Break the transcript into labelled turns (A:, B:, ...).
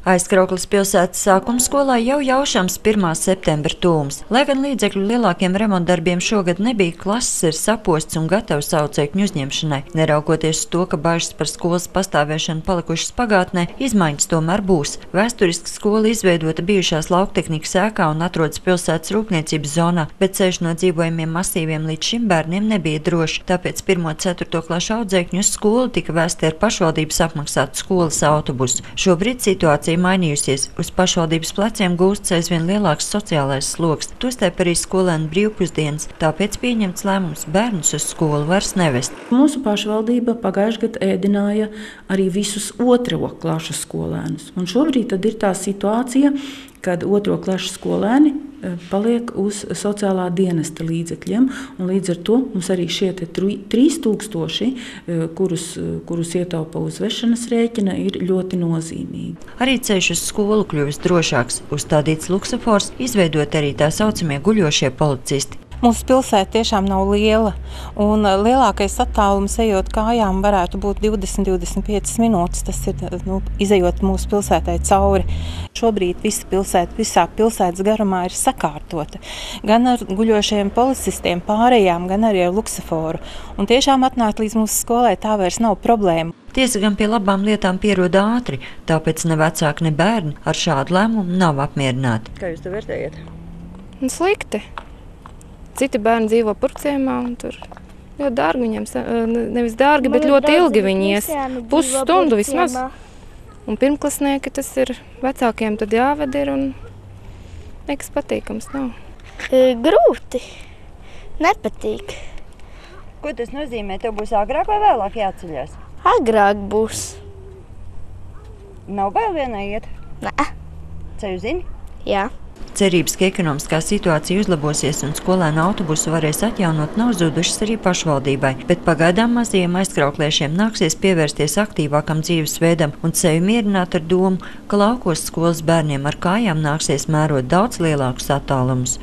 A: Aizkraukles pilsētas sākuma skolā jau jaušams 1. septembra tūms. Lai gan līdzekļu lielākiem remontdarbiem šogad nebija, klases ir saposts un gatavs audzēkņu uzņemšanai. Neraugoties uz to, ka bažas par skolas pastāvēšanu palikušas pagātnē, izmaiņas tomēr būs. Vēsturiski skola izveidota bijušās lauktehnikas ēkā un atrodas pilsētas rūpniecības zonā, bet ceļš no dzīvojumiem masīviem līdz šim bērniem nebija drošs. Tāpēc 1.–4. klašu audzēkņu uz skolu tika vēsti ar pašvaldības apmaksātu skolas autobusu. Šobrīd situācija mainījusies. Uz pašvaldības pleciem gūsts aizvien lielāks sociālais sloks, tostarp arī skolēnu brīvpusdienas, tāpēc pieņemts lēmums bērnus uz skolu vairs nevest.
B: Mūsu pašvaldība pagājušajā gadā ēdināja arī visus 2. klašu skolēnus. Un šobrīd tad ir tā situācija, kad 2. klašu skolēni paliek uz sociālā dienesta līdzekļiem, un līdz ar to mums arī šie 3000, kurus ietaupa uzvešanas rēķina, ir ļoti nozīmīgi.
A: Arī ceļš uz skolu kļuvis drošāks, uzstādīts luksofors, izveidot arī tā saucamie guļošie policisti.
C: Mūsu pilsēta tiešām nav liela, un lielākais attālums ejot kājām varētu būt 20–25 minūtes. Tas ir izejot mūsu pilsētai cauri. Šobrīd visā pilsētas garumā ir sakārtota. Gan ar guļošajiem policistiem pārējām, gan arī ar luksoforu. Un tiešām atnākt līdz mūsu skolai tā vairs nav problēma.
A: Tiesa gan pie labām lietām pierod ātri, tāpēc ne vecāki, ne bērni ar šādu lēmumu nav apmierināti.
D: Kā jūs to vērtējat?
E: Slikti. Citi bērni dzīvo purcēmā, un tur ļoti dārgi viņiem, nevis dārgi, bet ļoti ilgi viņi ies, pusstundu vismaz. Un pirmklasnieki tas ir vecākiem tad jāved ir, un nekas patīkams nav.
F: Grūti, nepatīk.
D: Ko tas nozīmē? Tev būs agrāk vai vēlāk jāceļās?
F: Agrāk būs.
D: Nav bail vienai iet?
F: Nē.
D: Ceļu zini?
F: Jā.
A: Cerības, ka ekonomiskā situācija uzlabosies un skolēnu autobusu varēs atjaunot, nav zudušas arī pašvaldībai, bet pagaidām mazajiem aizkraukliešiem nāksies pievērsties aktīvākam dzīvesveidam un sevi mierināt ar domu, ka laukos skolas bērniem ar kājām nāksies mērot daudz lielākus attālumus.